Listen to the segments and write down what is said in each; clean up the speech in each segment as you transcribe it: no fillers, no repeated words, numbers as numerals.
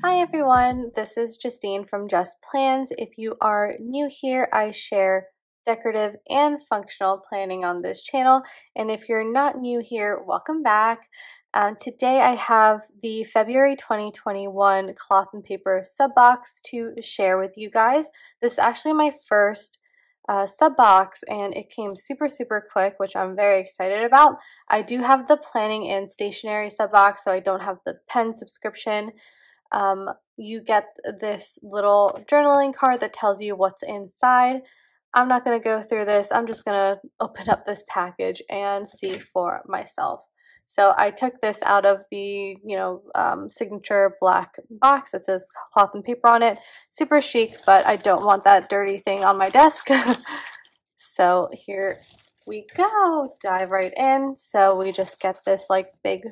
Hi everyone, this is Justine from JustPlans. If you are new here, I share decorative and functional planning on this channel. And if you're not new here, welcome back. Today I have the February 2021 cloth and paper sub box to share with you guys. This is actually my first sub box and it came super quick, which I'm very excited about. I do have the planning and stationery sub box, so I don't have the pen subscription. You get this little journaling card that tells you what's inside. I'm not going to go through this. I'm just going to open up this package and see for myself. So I took this out of the, signature black box that says cloth and paper on it. Super chic, but I don't want that dirty thing on my desk. So here we go. Dive right in. So we just get this big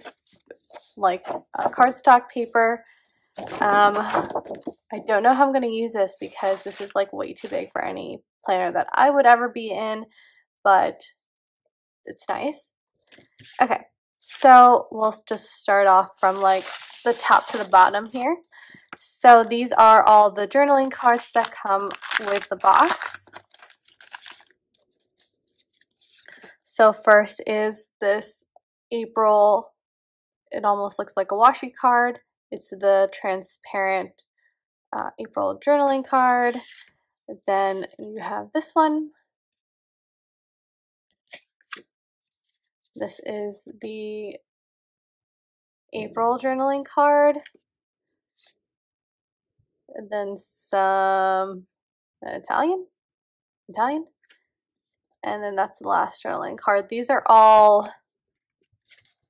cardstock paper. I don't know how I'm going to use this because this is way too big for any planner that I would ever be in, but it's nice. Okay, so we'll just start off from the top to the bottom here. So these are all the journaling cards that come with the box. So first is this April, it almost looks like a washi card. It's the transparent April journaling card. Then you have this one. This is the April journaling card. And then some Italian. And then that's the last journaling card. These are all,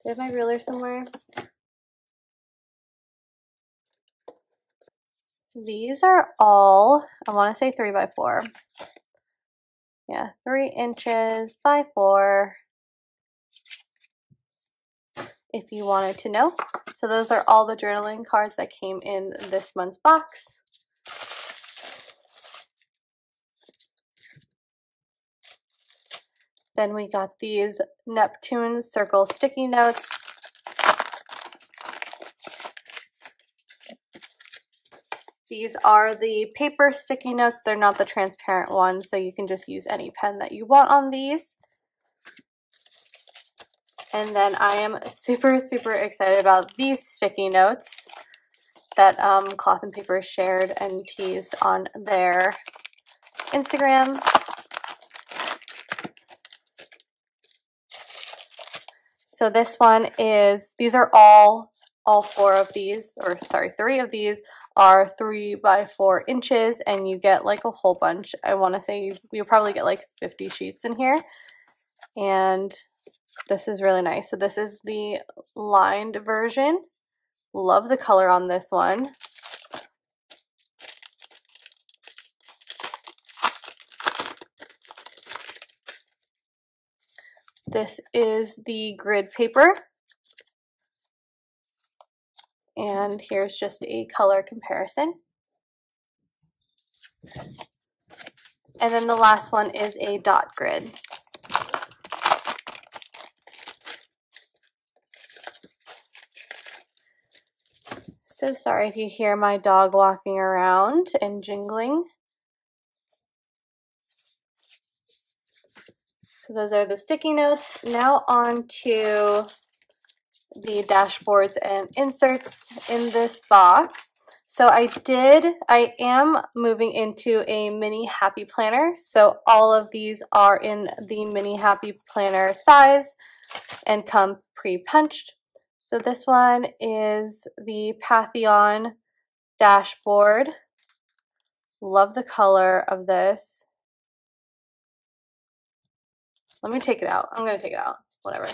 do I have my ruler somewhere? These are all, I want to say 3 by 4. Yeah, 3 inches by 4. If you wanted to know. So those are all the journaling cards that came in this month's box. Then we got these Neptune circle sticky notes. These are the paper sticky notes. They're not the transparent ones, so you can just use any pen that you want on these. And then I am super excited about these sticky notes that Cloth and Paper shared and teased on their Instagram. So this one is, these are all 4 of these, or sorry, 3 of these are 3 by 4 inches, and you get a whole bunch. I want to say you probably get 50 sheets in here, and this is really nice. So this is the lined version. Love the color on this one. This is the grid paper. And here's just a color comparison. And then the last one is a dot grid. So sorry if you hear my dog walking around and jingling. So those are the sticky notes. Now on to the dashboards and inserts in this box. So I am moving into a mini happy planner. So all of these are in the mini happy planner size and come pre-punched. So this one is the Pantheon dashboard. Love the color of this. Let me take it out. I'm going to take it out. Whatever.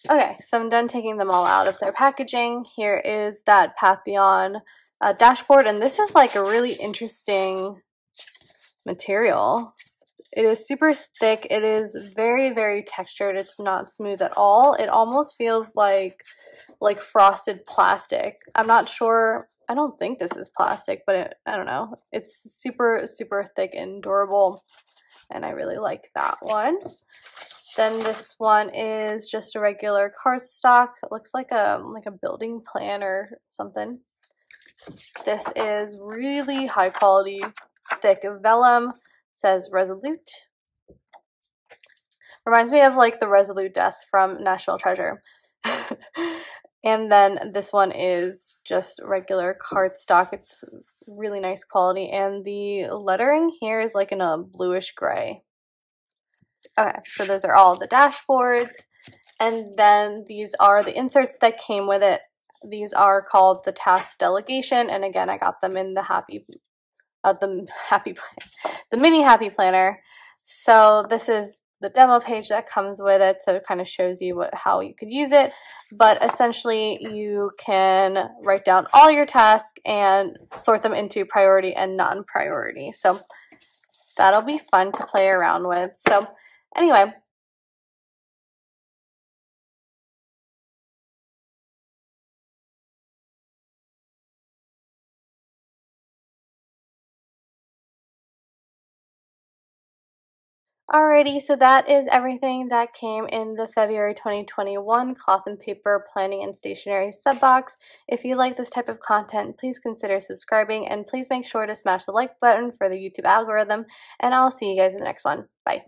Okay, so I'm done taking them all out of their packaging. Here is that Pantheon dashboard, and this is a really interesting material. It is super thick. It is very textured. It's not smooth at all. It almost feels like frosted plastic. I'm not sure I don't think this is plastic, but I don't know. It's super, super thick and durable, and I really like that one. Then this one is just a regular cardstock. It looks like a building plan or something. This is really high quality, thick vellum. It says Resolute. Reminds me of like the Resolute desk from National Treasure. And then this one is just regular cardstock. It's really nice quality, and the lettering here is like in a bluish gray. Okay, so those are all the dashboards, and then these are the inserts that came with it. These are called the Task Delegation, and again, I got them in the mini Happy Planner. So this is the demo page that comes with it, so it kind of shows you how you could use it. But essentially, you can write down all your tasks and sort them into priority and non-priority. So that'll be fun to play around with. So anyway. Alrighty, so that is everything that came in the February 2021 Cloth and Paper Planning and Stationery Subbox. If you like this type of content, please consider subscribing, and please make sure to smash the like button for the YouTube algorithm, and I'll see you guys in the next one. Bye.